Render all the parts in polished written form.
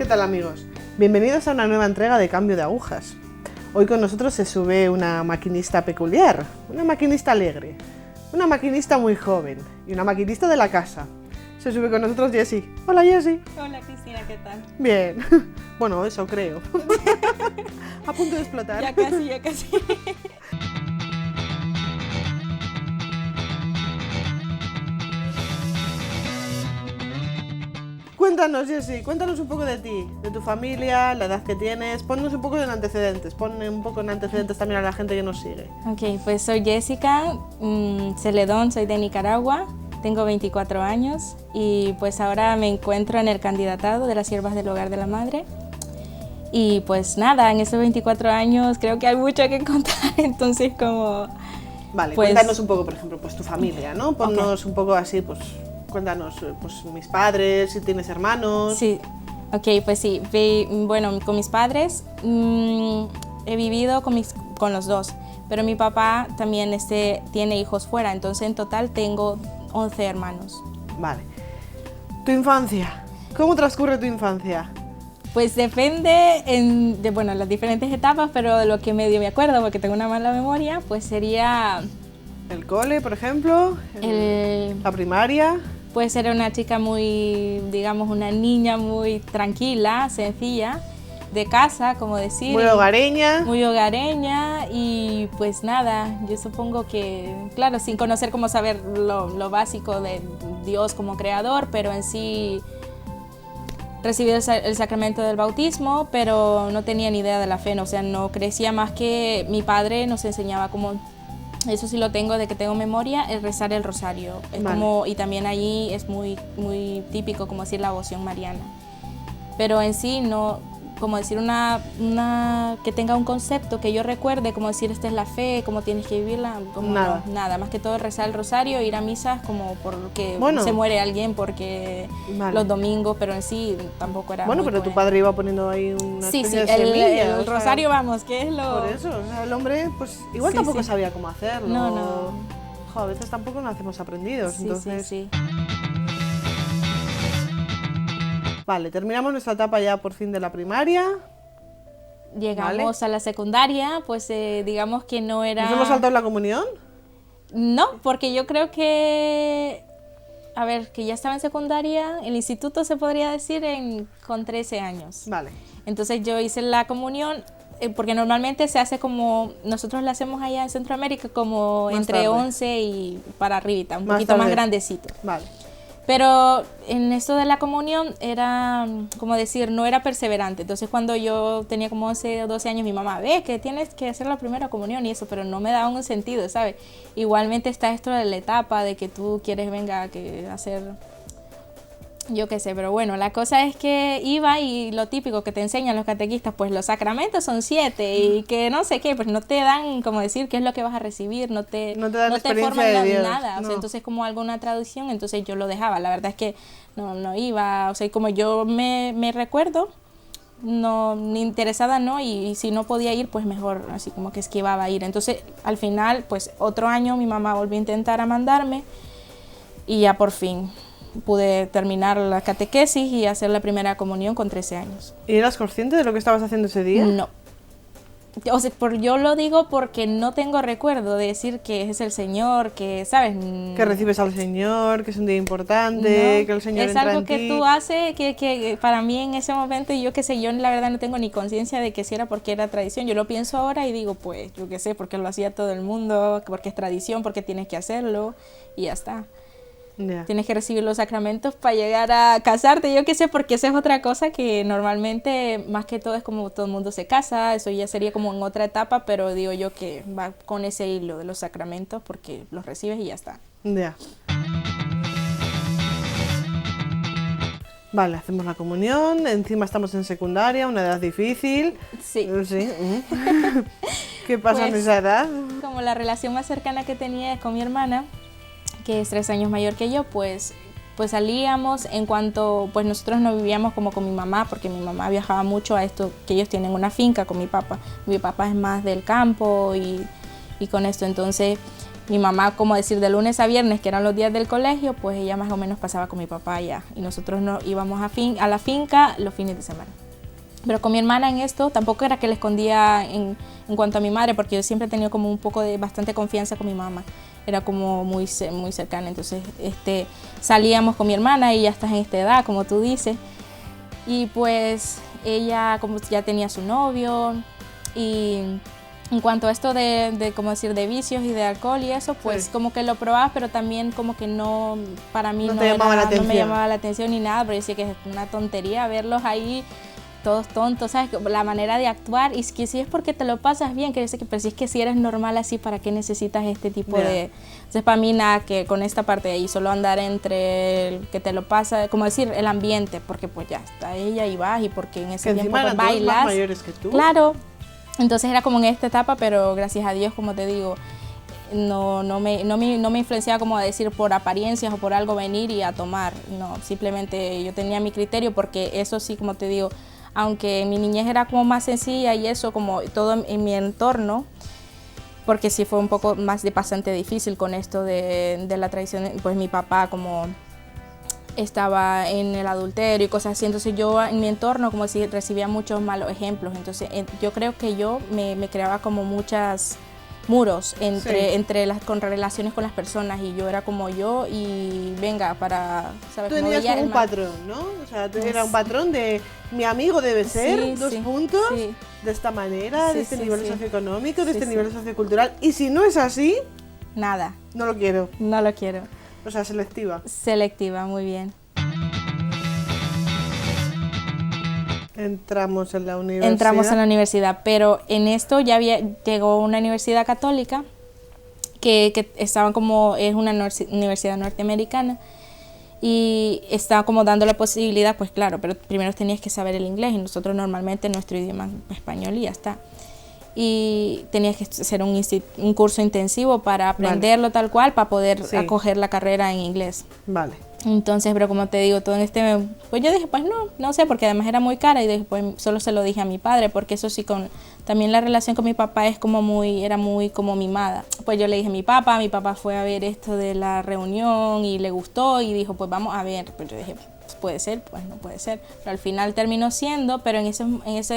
tal, amigos? Bienvenidos a una nueva entrega de Cambio de Agujas. Hoy con nosotros se sube una maquinista peculiar, una maquinista alegre, una maquinista muy joven y una maquinista de la casa. Se sube con nosotros Jessie. Hola, Jessie. Hola, Cristina, ¿qué tal? Bien. Bueno, eso creo. A punto de explotar. Ya casi, ya casi. Cuéntanos, Jessie, cuéntanos un poco de ti, de tu familia, la edad que tienes. Ponnos un poco en antecedentes, ponme un poco en antecedentes también a la gente que nos sigue. Ok, pues soy Jessica Celedón, soy de Nicaragua, tengo 24 años y pues ahora me encuentro en el candidatado de las Siervas del Hogar de la Madre. Y pues nada, en esos 24 años creo que hay mucho que contar, entonces como... Vale, pues, cuéntanos un poco, por ejemplo, pues tu familia, ¿no? Ponnos un poco así, pues cuéntanos, pues mis padres, si tienes hermanos. Sí, ok, pues sí, bueno, con mis padres he vivido con los dos, pero mi papá también tiene hijos fuera, entonces en total tengo 11 hermanos. Vale. ¿Tu infancia? ¿Cómo transcurre tu infancia? Pues depende de las diferentes etapas, pero de lo que medio me acuerdo, porque tengo una mala memoria, pues sería... ¿El cole, por ejemplo? ¿La primaria? Pues era una chica muy, digamos, una niña muy tranquila, sencilla, de casa, como decir. Muy hogareña. Muy hogareña y pues nada, yo supongo que, claro, sin conocer cómo saber lo básico de Dios como creador, pero en sí recibí el sacramento del bautismo, pero no tenía ni idea de la fe, o sea, no crecía más que mi padre nos enseñaba cómo... Eso sí lo tengo, de que tengo memoria, el rezar el rosario. Es vale. y también allí es muy, muy típico, como decir, la devoción mariana. Pero en sí, no, como decir que tenga un concepto que yo recuerde, como decir, esta es la fe, cómo tienes que vivirla, como nada. No, nada, más que todo rezar el rosario, ir a misas como porque se muere alguien, porque los domingos, pero en sí tampoco era bueno, muy pero tu padre iba poniendo ahí una especie de semilla, el rosario, vamos, que es lo... Por eso, o sea, el hombre, pues igual tampoco sabía cómo hacerlo. No. Jo, a veces tampoco nacemos aprendidos, entonces... Sí. Vale, terminamos nuestra etapa ya por fin de la primaria. Llegamos a la secundaria, pues digamos que no era... ¿Nos hemos saltado la comunión? No, porque yo creo que... A ver, que ya estaba en secundaria, el instituto se podría decir con 13 años. Vale. Entonces yo hice la comunión, porque normalmente se hace como... Nosotros la hacemos allá en Centroamérica como más entre tarde. 11 y para arribita, un más poquito tarde. más grandecito. Vale. Pero en esto de la comunión era, como decir, no era perseverante. Entonces cuando yo tenía como 11 o 12 años, mi mamá, ve que tienes que hacer la primera comunión y eso, pero no me daba un sentido, ¿sabes? Igualmente está esto de la etapa de que tú quieres, hacer, yo qué sé, pero bueno, la cosa es que iba y lo típico que te enseñan los catequistas, pues los sacramentos son 7 y que no sé qué, pues no te dan como decir qué es lo que vas a recibir, no te forman nada, no. O sea, entonces como alguna traducción, entonces yo lo dejaba, la verdad es que no iba, o sea, como yo me recuerdo, no, ni interesada no, y si no podía ir, pues mejor, así como que esquivaba ir. Entonces al final, pues otro año mi mamá volvió a intentar a mandarme y ya por fin pude terminar la catequesis y hacer la primera comunión con 13 años. ¿Y eras consciente de lo que estabas haciendo ese día? No. O sea, yo lo digo porque no tengo recuerdo de decir que es el Señor, que, ¿sabes? Que recibes al Señor, que es un día importante, que el Señor entra en ti. Es algo que tú haces, que para mí en ese momento, yo qué sé, yo la verdad no tengo ni conciencia de que si era porque era tradición. Yo lo pienso ahora y digo, pues, yo qué sé, porque lo hacía todo el mundo, porque es tradición, porque tienes que hacerlo y ya está. Yeah. Tienes que recibir los sacramentos para llegar a casarte, yo qué sé, porque esa es otra cosa que normalmente, más que todo, es como todo el mundo se casa, eso ya sería como en otra etapa, pero digo yo que va con ese hilo de los sacramentos porque los recibes y ya está. Ya. Vale, hacemos la comunión, encima estamos en secundaria, una edad difícil. Sí. ¿Qué pasa en esa edad? Como la relación más cercana que tenía es con mi hermana, que es 3 años mayor que yo, pues salíamos en cuanto, pues nosotros no vivíamos como con mi mamá, porque mi mamá viajaba mucho a esto, que ellos tienen una finca con mi papá. Mi papá es más del campo y con esto, entonces mi mamá, como decir, de lunes a viernes, que eran los días del colegio, pues ella más o menos pasaba con mi papá allá. Y nosotros nos íbamos a la finca los fines de semana. Pero con mi hermana en esto, tampoco era que le escondía en cuanto a mi madre, porque yo siempre he tenido como un poco de bastante confianza con mi mamá. Era como muy cercana. Entonces salíamos con mi hermana y ya estás en esta edad, como tú dices. Y pues ella como ya tenía su novio. Y en cuanto a esto de como decir, de vicios y de alcohol y eso, pues sí, como que lo probaba, pero también como que no, para mí no me llamaba la atención ni nada, pero yo decía que es una tontería verlos ahí todos tontos, ¿sabes? La manera de actuar, y que si es porque te lo pasas bien, que yo sé que, pero si es que si eres normal así, ¿para qué necesitas este tipo de...? Entonces para mí nada, que con esta parte de ahí, solo andar entre el que te lo pasa, como decir, el ambiente, porque pues ya está ella y vas, y porque en ese tiempo pues, bailas. Más mayores que tú. Claro, entonces era como en esta etapa, pero gracias a Dios, como te digo, no me influenciaba como a decir por apariencias o por algo venir y a tomar, no, simplemente yo tenía mi criterio, porque eso sí, como te digo, aunque mi niñez era como más sencilla y eso, como todo en mi entorno, porque sí fue un poco más bastante difícil con esto de la tradición, pues mi papá como estaba en el adulterio y cosas así, entonces yo en mi entorno como si recibía muchos malos ejemplos, entonces yo creo que yo me creaba como muchas muros con relaciones con las personas, y yo era como yo y venga para, ¿sabes? Tú tenías como un patrón, ¿no? O sea, era un patrón de mi amigo debe ser, puntos, de esta manera, de este nivel socioeconómico, de este nivel sociocultural, y si no es así, nada. No lo quiero. No lo quiero. O sea, selectiva. Selectiva, muy bien. Entramos en la universidad. Entramos en la universidad, pero en esto ya llegó una universidad católica que estaban como, es una universidad norteamericana, y estaba como dando la posibilidad, pues claro, pero primero tenías que saber el inglés, y nosotros normalmente nuestro idioma es español y ya está. Y tenías que hacer un curso intensivo para aprenderlo tal cual, para poder acoger la carrera en inglés. Vale. Entonces, pero como te digo, todo en pues yo dije, pues no sé, porque además era muy cara, y dije, pues solo se lo dije a mi padre, porque eso sí, también la relación con mi papá es como era muy como mimada. Pues yo le dije a mi papá fue a ver esto de la reunión y le gustó y dijo, pues vamos a ver. Pues yo dije, pues puede ser, pues no puede ser, pero al final terminó siendo, pero en esa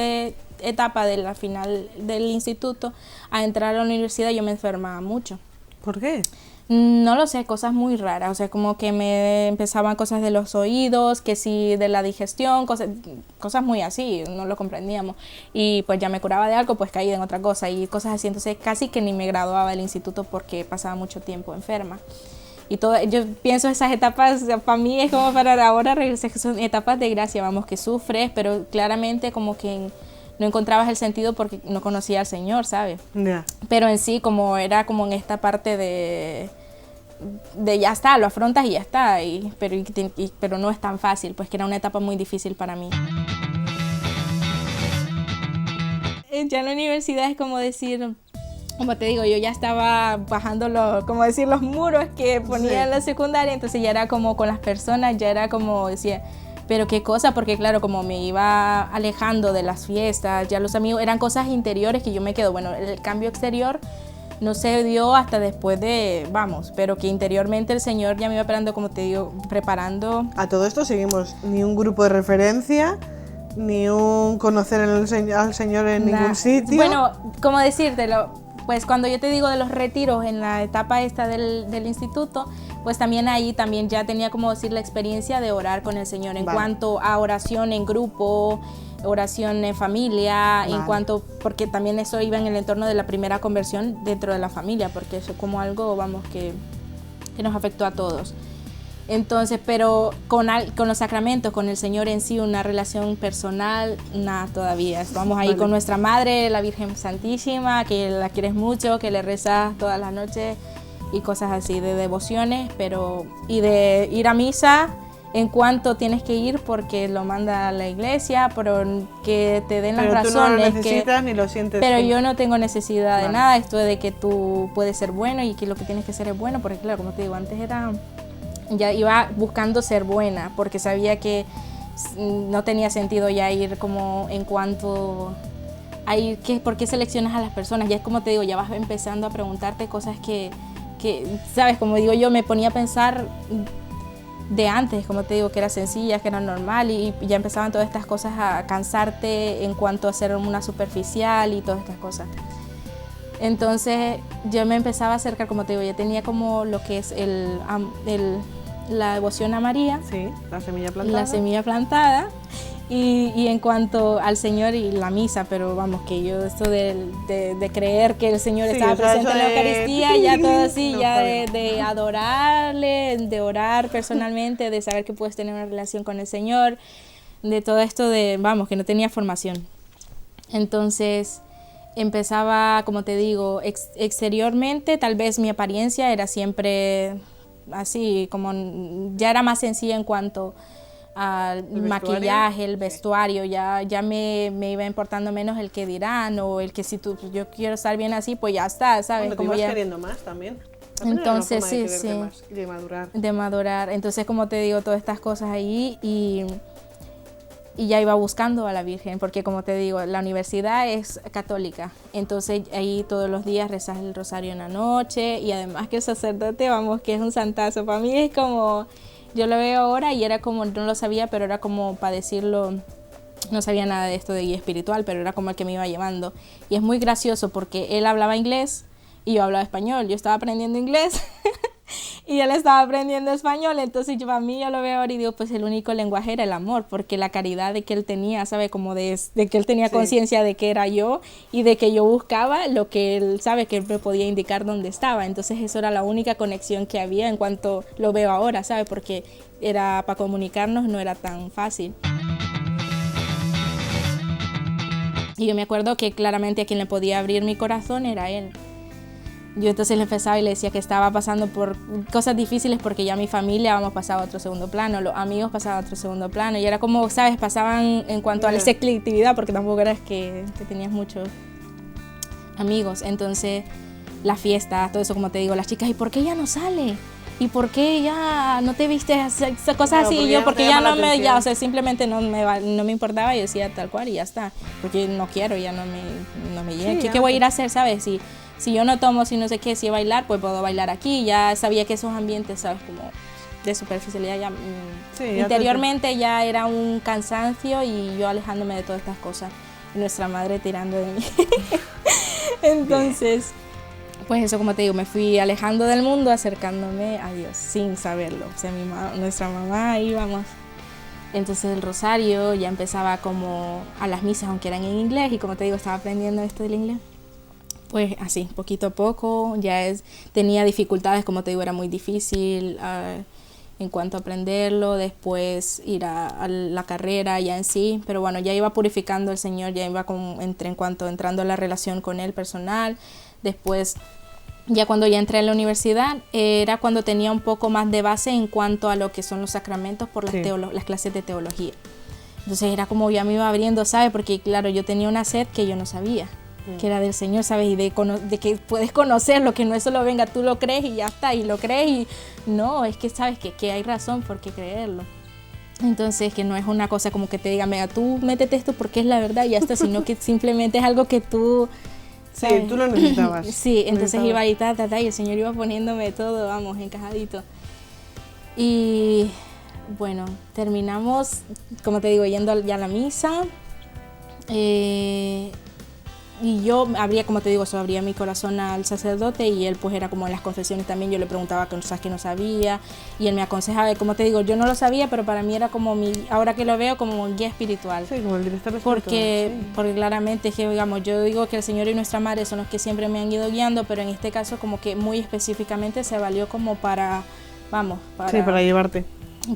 etapa de la final del instituto, a entrar a la universidad yo me enfermaba mucho. ¿Por qué? No lo sé, cosas muy raras, o sea, como que me empezaban cosas de los oídos, que sí, de la digestión, cosas muy así, no lo comprendíamos, y pues ya me curaba de algo, pues caía en otra cosa y cosas así, entonces casi que ni me graduaba del instituto porque pasaba mucho tiempo enferma. Y yo pienso esas etapas, para mí es como para ahora regresar, son etapas de gracia, vamos, que sufres, pero claramente como que no encontrabas el sentido porque no conocía al Señor, ¿sabes? Yeah. Pero en sí, como era como en esta parte de ya está, lo afrontas y ya está, pero no es tan fácil, pues que era una etapa muy difícil para mí. Ya en la universidad es como decir, como te digo, yo ya estaba bajando los muros que ponía en la secundaria, entonces ya era como con las personas, ya era como decía, pero qué cosa, porque claro, como me iba alejando de las fiestas, ya los amigos, eran cosas interiores que yo me quedo, bueno, el cambio exterior no se dio hasta después pero que interiormente el Señor ya me iba preparando, como te digo, preparando. A todo esto seguimos ni un grupo de referencia, ni un conocer al Señor en ningún sitio. Bueno, ¿cómo decírtelo? Pues cuando yo te digo de los retiros en la etapa esta del instituto, pues también ahí ya tenía como decir la experiencia de orar con el Señor en cuanto a oración en grupo, oración en familia, en cuanto, porque también eso iba en el entorno de la primera conversión dentro de la familia, porque eso es como algo, vamos, que nos afectó a todos. Entonces, pero con los sacramentos, con el Señor en sí, una relación personal, nada todavía. Estamos ahí con nuestra Madre, la Virgen Santísima, que la quieres mucho, que le rezas todas las noches y cosas así, de devociones, y de ir a misa en cuanto tienes que ir porque lo manda la iglesia, pero que te den las razones. Pero tú no lo necesitas ni lo sientes. Pero yo no tengo necesidad de nada, esto de que tú puedes ser bueno y que lo que tienes que hacer es bueno, porque claro, como te digo, antes ya iba buscando ser buena, porque sabía que no tenía sentido ya ir como en cuanto a ir, ¿por qué seleccionas a las personas? Ya es como te digo, ya vas empezando a preguntarte cosas que que, ¿sabes? Como digo yo, me ponía a pensar de antes, como te digo, que era sencilla, que era normal y ya empezaban todas estas cosas a cansarte en cuanto a ser una superficial y todas estas cosas. Entonces yo me empezaba a acercar, como te digo, ya tenía como lo que es la devoción a María. Sí, la semilla plantada. La semilla plantada. Y en cuanto al Señor y la misa, pero vamos, que yo esto de creer que el Señor estaba presente en la Eucaristía, ya todo así, no, ya de adorarle, de orar personalmente, de saber que puedes tener una relación con el Señor, de todo esto vamos, que no tenía formación. Entonces empezaba, como te digo, exteriormente, tal vez mi apariencia era siempre así, como ya era más sencilla en cuanto al maquillaje, el vestuario, ya me iba importando menos el que dirán o el que si yo quiero estar bien así, pues ya está, ¿sabes? Bueno, como te ibas ya queriendo más también. Entonces sí, más, de madurar. De madurar. Entonces, como te digo, todas estas cosas ahí y ya iba buscando a la Virgen, porque como te digo, la universidad es católica, entonces ahí todos los días rezas el rosario en la noche y además que el sacerdote, vamos, que es un santazo. Para mí es como... Yo lo veo ahora y era como, no lo sabía, pero era como para decirlo, no sabía nada de esto de guía espiritual, pero era como el que me iba llevando. Y es muy gracioso porque él hablaba inglés y yo hablaba español. Yo estaba aprendiendo inglés y él estaba aprendiendo español. Entonces para mí yo lo veo ahora y digo, pues el único lenguaje era el amor, porque la caridad de que él tenía, ¿sabe? Como de que él tenía conciencia de que era yo y de que yo buscaba lo que él, ¿sabe? Que él me podía indicar dónde estaba. Entonces eso era la única conexión que había en cuanto lo veo ahora, ¿sabe? Porque era para comunicarnos, no era tan fácil. Y yo me acuerdo que claramente a quien le podía abrir mi corazón era él. Yo entonces le empezaba y le decía que estaba pasando por cosas difíciles porque ya mi familia habíamos pasado a otro segundo plano, los amigos pasaban a otro segundo plano y era como, ¿sabes? Pasaban en cuanto a la selectividad porque tampoco eras que tenías muchos amigos. Entonces, las fiestas, todo eso, como te digo, las chicas, ¿y por qué ya no sale? ¿Y por qué ya no te viste hacer cosas así? Y yo, porque ya no me, ya, o sea, simplemente no me importaba y decía tal cual y ya está. Porque no quiero, ya no me llega. ¿Qué voy a ir a hacer, sabes? Si yo no tomo, si no sé qué, si bailar, pues puedo bailar aquí. Ya sabía que esos ambientes, ¿sabes? Como de superficialidad ya interiormente ya era un cansancio y yo alejándome de todas estas cosas. Y nuestra madre tirando de mí. Entonces, pues eso, como te digo, me fui alejando del mundo, acercándome a Dios sin saberlo. O sea, nuestra mamá, íbamos. Entonces el rosario ya empezaba como a las misas, aunque eran en inglés. Y como te digo, estaba aprendiendo esto del inglés. Pues así, poquito a poco, tenía dificultades, como te digo, era muy difícil en cuanto a aprenderlo, después ir a la carrera ya en sí, pero bueno, ya iba purificando el Señor, ya iba entrando a la relación con Él personal. Después, ya cuando ya entré a la universidad, era cuando tenía un poco más de base en cuanto a lo que son los sacramentos por las clases de teología. Entonces era como ya me iba abriendo, ¿sabes? Porque claro, yo tenía una sed que yo no sabía. Que era del Señor, ¿sabes? Y de que puedes conocerlo, que no es solo venga, tú lo crees y ya está, y lo crees y no, es que sabes que hay razón por qué creerlo. Entonces, que no es una cosa como que te diga, mira, tú métete esto porque es la verdad y ya está, sino que simplemente es algo que tú, ¿sabes? Sí, tú lo necesitabas. Sí, entonces iba ahí, y el Señor iba poniéndome todo, vamos, encajadito. Y bueno, terminamos, como te digo, yendo ya a la misa. Y yo abría, como te digo, abría mi corazón al sacerdote y él pues era como en las confesiones también, yo le preguntaba cosas que no sabía y él me aconsejaba, y como te digo, yo no lo sabía, pero para mí era como ahora que lo veo, como un guía espiritual. Sí, como el director espiritual. Porque claramente, que digamos, yo digo que el Señor y nuestra Madre son los que siempre me han ido guiando, pero en este caso como que muy específicamente se valió como para llevarte.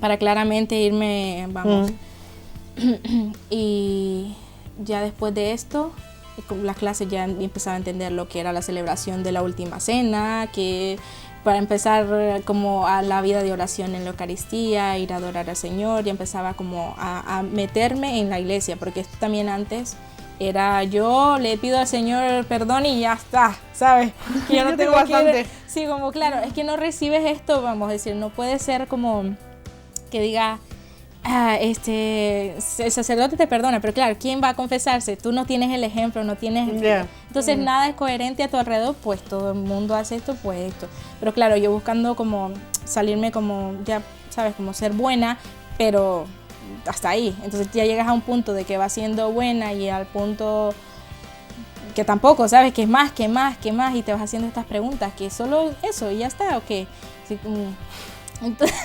Para claramente irme, vamos. Y ya después de esto, con las clases ya empezaba a entender lo que era la celebración de la última cena, que para empezar como a la vida de oración en la Eucaristía, ir a adorar al Señor, ya empezaba como a meterme en la iglesia, porque esto también antes era yo le pido al Señor perdón y ya está, ¿sabes? Yo no tengo bastante. Sí, como claro, es que no recibes esto, vamos a decir, no puede ser como que diga el sacerdote te perdona, pero claro, ¿quién va a confesarse? Tú no tienes el ejemplo, no tienes... Ya. Entonces nada es coherente a tu alrededor, pues todo el mundo hace esto, pues esto. Pero claro, yo buscando como salirme como, ya sabes, como ser buena, pero hasta ahí. Entonces ya llegas a un punto de que vas siendo buena y al punto que tampoco, ¿sabes? Que es más, que más, que más, y te vas haciendo estas preguntas, que solo eso y ya está, ¿o qué? Así como... Entonces...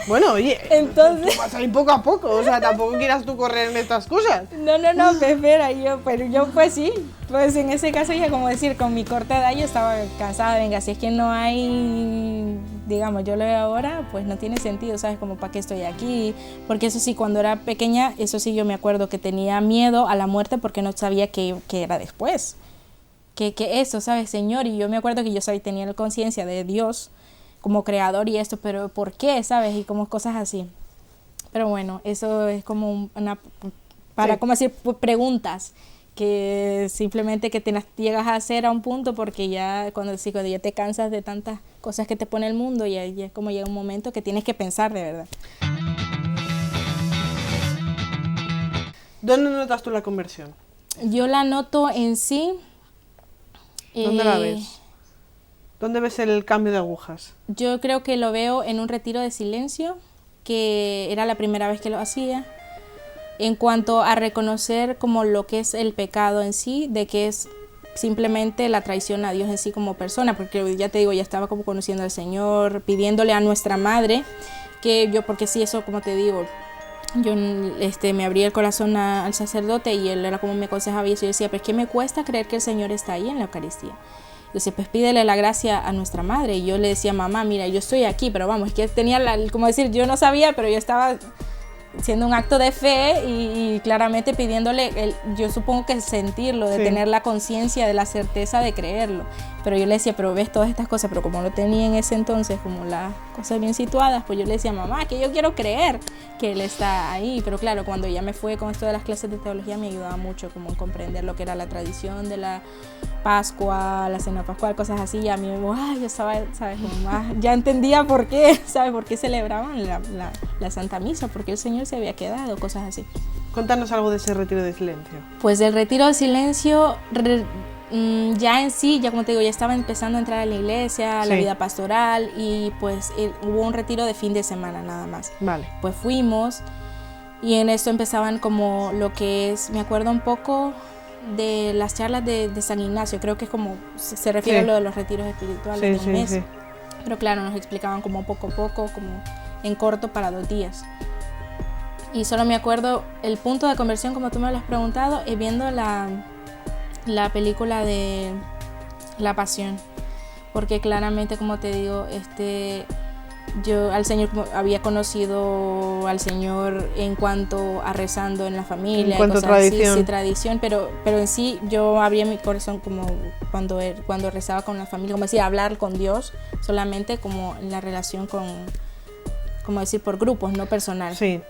Bueno, oye, Entonces... tú vas a ir poco a poco, o sea, tampoco quieras tú correr en estas cosas. No, pues espera, pero yo pues sí, pues en ese caso ya como decir, con mi corta edad yo estaba cansada, venga, si es que no hay, digamos, yo lo veo ahora, pues no tiene sentido, ¿sabes? Como para qué estoy aquí, porque eso sí, cuando era pequeña, eso sí yo me acuerdo que tenía miedo a la muerte porque no sabía qué era después, que eso, ¿sabes? Señor, y yo me acuerdo que yo tenía la conciencia de Dios como creador y esto, pero ¿por qué? ¿Sabes? Y como cosas así. Pero bueno, eso es como para, sí. ¿cómo decir? Preguntas que simplemente que te las llegas a hacer a un punto porque ya cuando ya te cansas de tantas cosas que te pone el mundo, ya es como llega un momento que tienes que pensar de verdad. ¿Dónde notas tú la conversión? Yo la noto en sí... ¿Dónde la ves? ¿Dónde ves el cambio de agujas? Yo creo que lo veo en un retiro de silencio, que era la primera vez que lo hacía, en cuanto a reconocer como lo que es el pecado en sí, de que es simplemente la traición a Dios en sí como persona, porque ya te digo, ya estaba como conociendo al Señor, pidiéndole a nuestra madre, porque sí, eso como te digo, yo me abría el corazón al sacerdote y él era como me aconsejaba y eso, yo decía, pero es que me cuesta creer que el Señor está ahí en la Eucaristía. Entonces, pues pídele la gracia a nuestra madre. Y yo le decía, mamá, mira, yo estoy aquí, pero vamos, es que tenía, como decir, yo no sabía, pero yo estaba siendo un acto de fe y claramente pidiéndole, yo supongo que sentirlo, de tener la conciencia, de la certeza de creerlo. Pero yo le decía, pero ves todas estas cosas, pero como no tenía en ese entonces como las cosas bien situadas, pues yo le decía, mamá, que yo quiero creer que Él está ahí. Pero claro, cuando ya me fue con esto de las clases de teología, me ayudaba mucho como en comprender lo que era la tradición de la Pascua, la cena pascual, cosas así, y a mí yo estaba, ¿sabes? Como más, ya entendía por qué, ¿sabes? Por qué celebraban la Santa Misa, porque el Señor se había quedado, cosas así. Cuéntanos algo de ese retiro de silencio. Pues el retiro de silencio, ya en sí, ya como te digo, ya estaba empezando a entrar a la iglesia, a la vida pastoral, y pues hubo un retiro de fin de semana nada más. Vale. Pues fuimos, y en esto empezaban como lo que es, me acuerdo un poco de las charlas de San Ignacio, creo que es como se refiere a lo de los retiros espirituales del mes, sí. Pero claro, nos explicaban como poco a poco, como en corto para 2 días. Y solo me acuerdo el punto de conversión, como tú me lo has preguntado, es viendo la película de La Pasión, porque claramente, como te digo, yo al Señor había conocido al Señor en cuanto a rezando en la familia, en cuanto cosas a tradición. Así, sí, tradición, pero en sí yo abría mi corazón como cuando rezaba con la familia, como decir, hablar con Dios solamente como en la relación con, como decir, por grupos, no personal. Sí.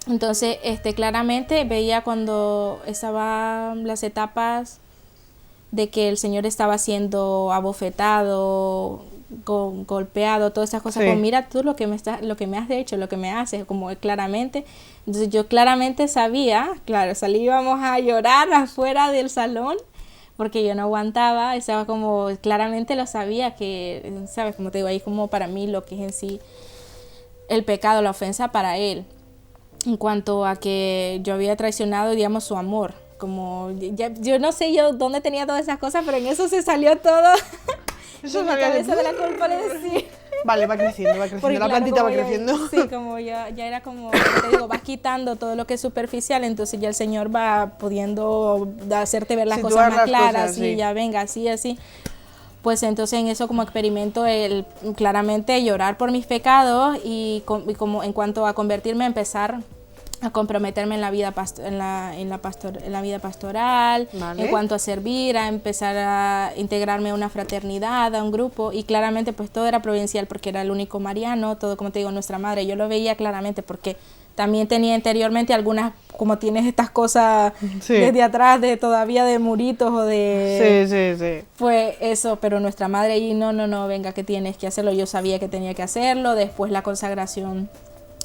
Entonces, claramente veía cuando estaban las etapas de que el Señor estaba siendo abofetado, golpeado, todas esas cosas, como mira tú lo que me has hecho, lo que me haces, como claramente. Entonces yo claramente sabía, claro, salíamos a llorar afuera del salón porque yo no aguantaba, estaba como, claramente lo sabía que, sabes, como te digo, ahí como para mí lo que es en sí el pecado, la ofensa para Él, en cuanto a que yo había traicionado, digamos, su amor. Como yo no sé yo dónde tenía todas esas cosas, pero en eso se salió todo. Eso de mi cabeza de la culpa de decir. Vale, va creciendo, porque, la plantita va creciendo. Sí, como ya era como te digo, vas quitando todo lo que es superficial, entonces ya el Señor va pudiendo hacerte ver las cosas más claras, y ya venga, así. Pues entonces en eso como experimento el claramente llorar por mis pecados y como en cuanto a convertirme, empezar a comprometerme en la vida vida pastoral, en cuanto a servir, a empezar a integrarme a una fraternidad, a un grupo, y claramente pues todo era provincial porque era el único mariano, todo, como te digo, nuestra madre, yo lo veía claramente porque también tenía interiormente algunas, como tienes estas cosas desde atrás, todavía de muritos o de... Sí. Pues eso, pero nuestra madre allí, no, venga, que tienes que hacerlo, yo sabía que tenía que hacerlo, después la consagración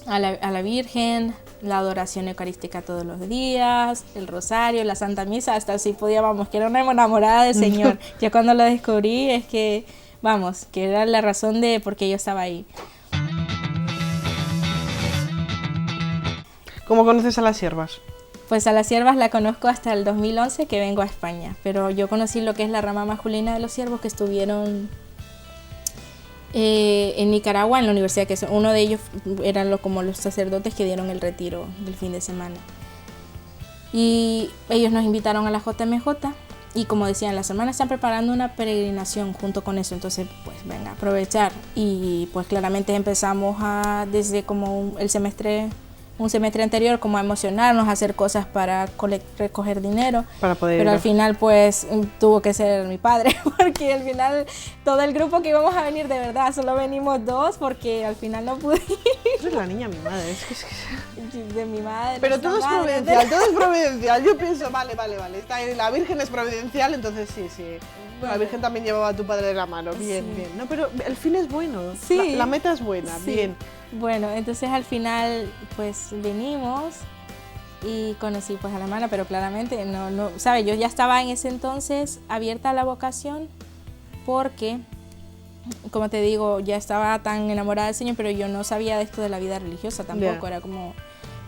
a la Virgen, la adoración eucarística todos los días, el rosario, la Santa Misa, hasta así podía, vamos, que era una enamorada del Señor. Ya cuando lo descubrí es que, vamos, que era la razón de por qué yo estaba ahí. ¿Cómo conoces a las siervas? Pues a las siervas la conozco hasta el 2011 que vengo a España, pero yo conocí lo que es la rama masculina de los siervos que estuvieron en Nicaragua, en la universidad, que uno de ellos eran como los sacerdotes que dieron el retiro del fin de semana. Y ellos nos invitaron a la JMJ y como decían, las hermanas están preparando una peregrinación junto con eso, entonces pues venga, aprovechar. Y pues claramente empezamos desde como un semestre anterior, como a emocionarnos, a hacer cosas para recoger dinero, para poder pero al final pues tuvo que ser mi padre, porque al final todo el grupo que íbamos a venir, de verdad, solo venimos 2 porque al final no pude ir. Es la niña mimada, es que... De mi madre. Pero todo es providencial, todo es providencial. Yo pienso, vale, la Virgen es providencial, entonces sí. Bueno, la Virgen también llevaba a tu padre de la mano, bien. No, pero el fin es bueno, sí. La meta es buena, sí. Bien. Bueno, entonces al final pues venimos y conocí pues a la hermana, pero claramente no, ¿sabes? Yo ya estaba en ese entonces abierta a la vocación porque, como te digo, ya estaba tan enamorada del Señor, pero yo no sabía de esto de la vida religiosa tampoco, era como...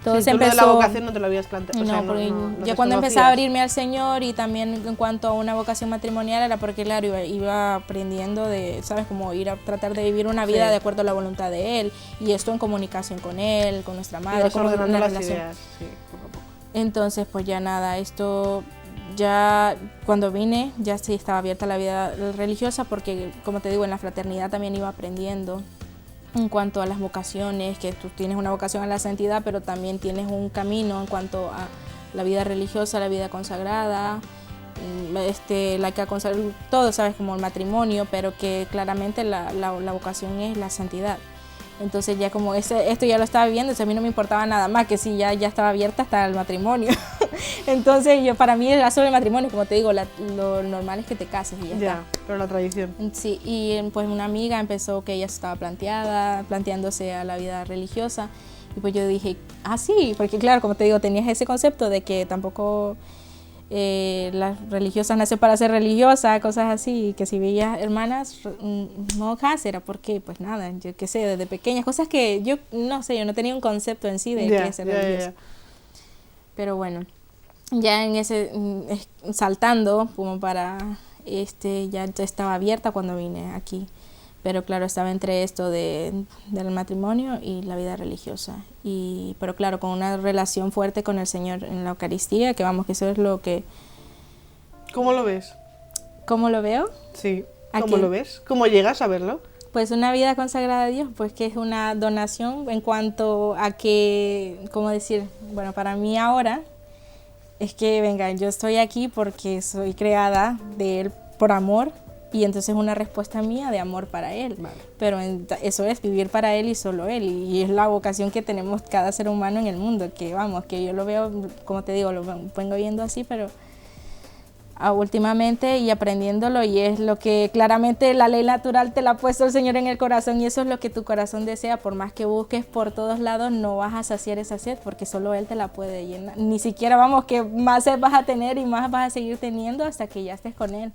Todo se empezó... de la vocación no te lo habías planteado. No, porque ya cuando empecé a abrirme al Señor y también en cuanto a una vocación matrimonial era porque, claro, iba aprendiendo de, ¿sabes? Como ir a tratar de vivir una vida de acuerdo a la voluntad de Él y esto en comunicación con Él, con nuestra madre, con una relación. Ideas, sí, poco a poco. Entonces, pues ya nada, esto ya cuando vine ya sí estaba abierta a la vida religiosa porque, como te digo, en la fraternidad también iba aprendiendo en cuanto a las vocaciones, que tú tienes una vocación a la santidad, pero también tienes un camino en cuanto a la vida religiosa, la vida consagrada, la que consagra todo, sabes, como el matrimonio, pero que claramente la vocación es la santidad. Entonces ya como esto ya lo estaba viviendo, entonces a mí no me importaba nada más que si ya estaba abierta hasta el matrimonio. Entonces para mí era solo el matrimonio, como te digo, lo normal es que te cases y ya está. Pero la tradición. Sí, y pues una amiga empezó que ella estaba planteándose a la vida religiosa y pues yo dije, sí, porque claro, como te digo, tenías ese concepto de que tampoco... las religiosas nacen para ser religiosas, cosas así, que si veías hermanas monjas era porque, pues nada, yo qué sé, desde pequeñas, cosas que yo no sé, yo no tenía un concepto en sí de qué ser religiosa. Pero bueno, ya en ese, saltando, como para, ya estaba abierta cuando vine aquí. Pero claro, estaba entre esto del matrimonio y la vida religiosa. Pero claro, con una relación fuerte con el Señor en la Eucaristía, que vamos, que eso es lo que... ¿Cómo lo ves? ¿Cómo lo veo? Sí, ¿cómo lo ves? ¿Cómo llegas a verlo? Pues una vida consagrada a Dios, pues que es una donación en cuanto a que, ¿cómo decir? Bueno, para mí ahora es que, venga, yo estoy aquí porque soy creada de Él por amor. Y entonces es una respuesta mía de amor para Él. Vale. Pero eso es vivir para Él y solo Él. Y es la vocación que tenemos cada ser humano en el mundo. Que vamos, que yo lo veo, como te digo, lo vengo viendo así, pero últimamente y aprendiéndolo. Y es lo que claramente la ley natural te la ha puesto el Señor en el corazón. Y eso es lo que tu corazón desea. Por más que busques por todos lados, no vas a saciar esa sed porque solo Él te la puede llenar. Ni siquiera, vamos, que más sed vas a tener y más vas a seguir teniendo hasta que ya estés con Él.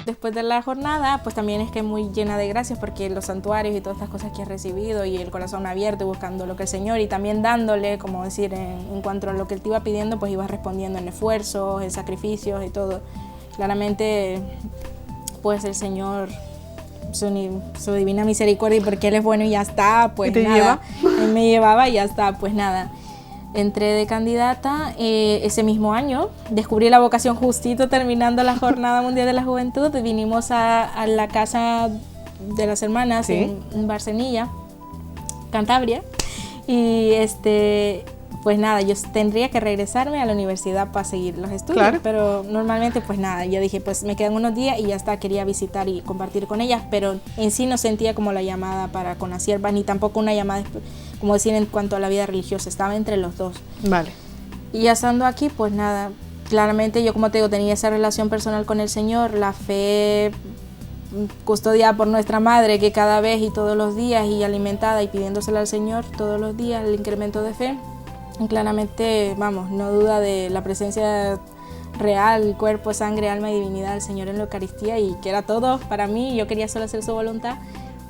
Después de la jornada, pues también es que muy llena de gracias porque los santuarios y todas estas cosas que he recibido y el corazón abierto y buscando lo que el Señor y también dándole, como decir, en cuanto a lo que Él te iba pidiendo, pues ibas respondiendo en esfuerzos, en sacrificios y todo. Claramente, pues el Señor, su divina misericordia y porque Él es bueno y ya está, pues ¿Y nada. Él me llevaba y ya está, pues nada. Entré de candidata ese mismo año, descubrí la vocación justito terminando la Jornada Mundial de la Juventud, vinimos a la casa de las hermanas en Barcenilla, Cantabria, y pues nada, yo tendría que regresarme a la universidad para seguir los estudios, pero normalmente pues nada, yo dije pues me quedan unos días y ya está, quería visitar y compartir con ellas, pero en sí no sentía como la llamada para con las siervas, ni tampoco una llamada, como decir, en cuanto a la vida religiosa, estaba entre los dos. Vale. Y ya estando aquí, pues nada, claramente yo como te digo, tenía esa relación personal con el Señor, la fe custodiada por nuestra madre, que cada vez y todos los días y alimentada y pidiéndosela al Señor todos los días el incremento de fe, claramente, vamos, no duda de la presencia real, cuerpo, sangre, alma y divinidad del Señor en la Eucaristía, y que era todo para mí. Yo quería solo hacer su voluntad.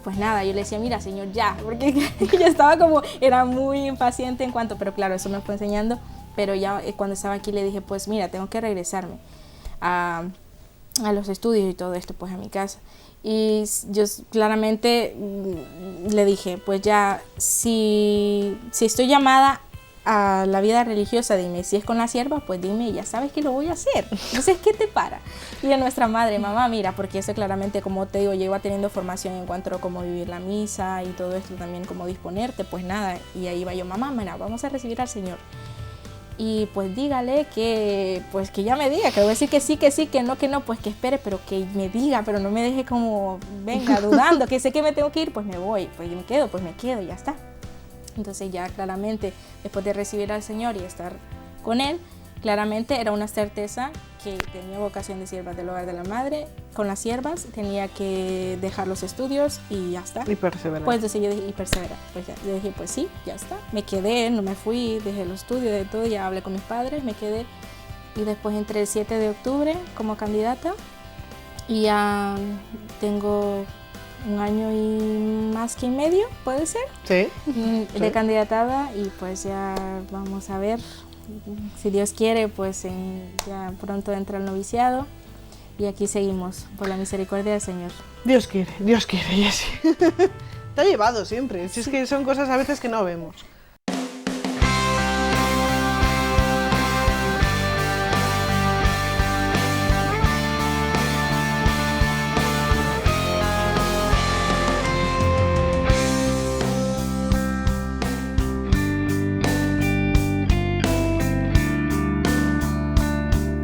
Pues nada, yo le decía, mira, Señor, ya, porque yo estaba como, era muy impaciente en cuanto, pero claro, eso me fue enseñando. Pero ya cuando estaba aquí le dije, pues mira, tengo que regresarme a los estudios y todo esto, pues a mi casa. Y yo claramente le dije, pues ya, si estoy llamada a la vida religiosa, dime. Si es con la sierva, pues dime, ya sabes que lo voy a hacer. Entonces, ¿qué te para? Y a nuestra madre, mamá, mira, porque eso claramente, como te digo, yo iba teniendo formación en cuanto a cómo vivir la misa y todo esto también, cómo disponerte, pues nada. Y ahí iba yo, mamá, mira, vamos a recibir al Señor. Y pues dígale que, pues que ya me diga, que voy a decir que sí, que no, pues que espere, pero que me diga, pero no me deje como, venga, dudando, que sé que me tengo que ir, pues me voy, pues yo me quedo, y ya está. Entonces ya claramente, después de recibir al Señor y estar con Él, claramente era una certeza que tenía vocación de sierva del hogar de la madre. Con las siervas tenía que dejar los estudios y ya está. Y perseverar. Pues entonces yo dije, y perseverar. Pues ya, yo dije, pues sí, ya está. Me quedé, no me fui, dejé los estudios, de todo, ya hablé con mis padres, me quedé. Y después entré el 7 de octubre como candidata y ya tengo un año y más que medio, ¿puede ser? Sí. De candidatada, y pues ya vamos a ver, si Dios quiere, pues ya pronto entra el noviciado y aquí seguimos, por la misericordia del Señor. Dios quiere, Jessy. Te ha llevado siempre, si es que son cosas a veces que no vemos.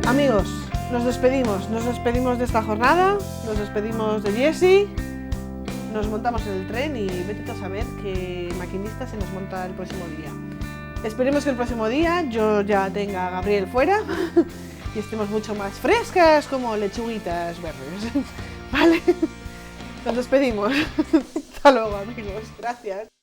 Amigos, nos despedimos de esta jornada, nos despedimos de Jessy, nos montamos en el tren y vete a saber qué maquinista se nos monta el próximo día. Esperemos que el próximo día yo ya tenga a Gabriel fuera y estemos mucho más frescas como lechuguitas verdes. ¿Vale? Nos despedimos. Hasta luego, amigos. Gracias.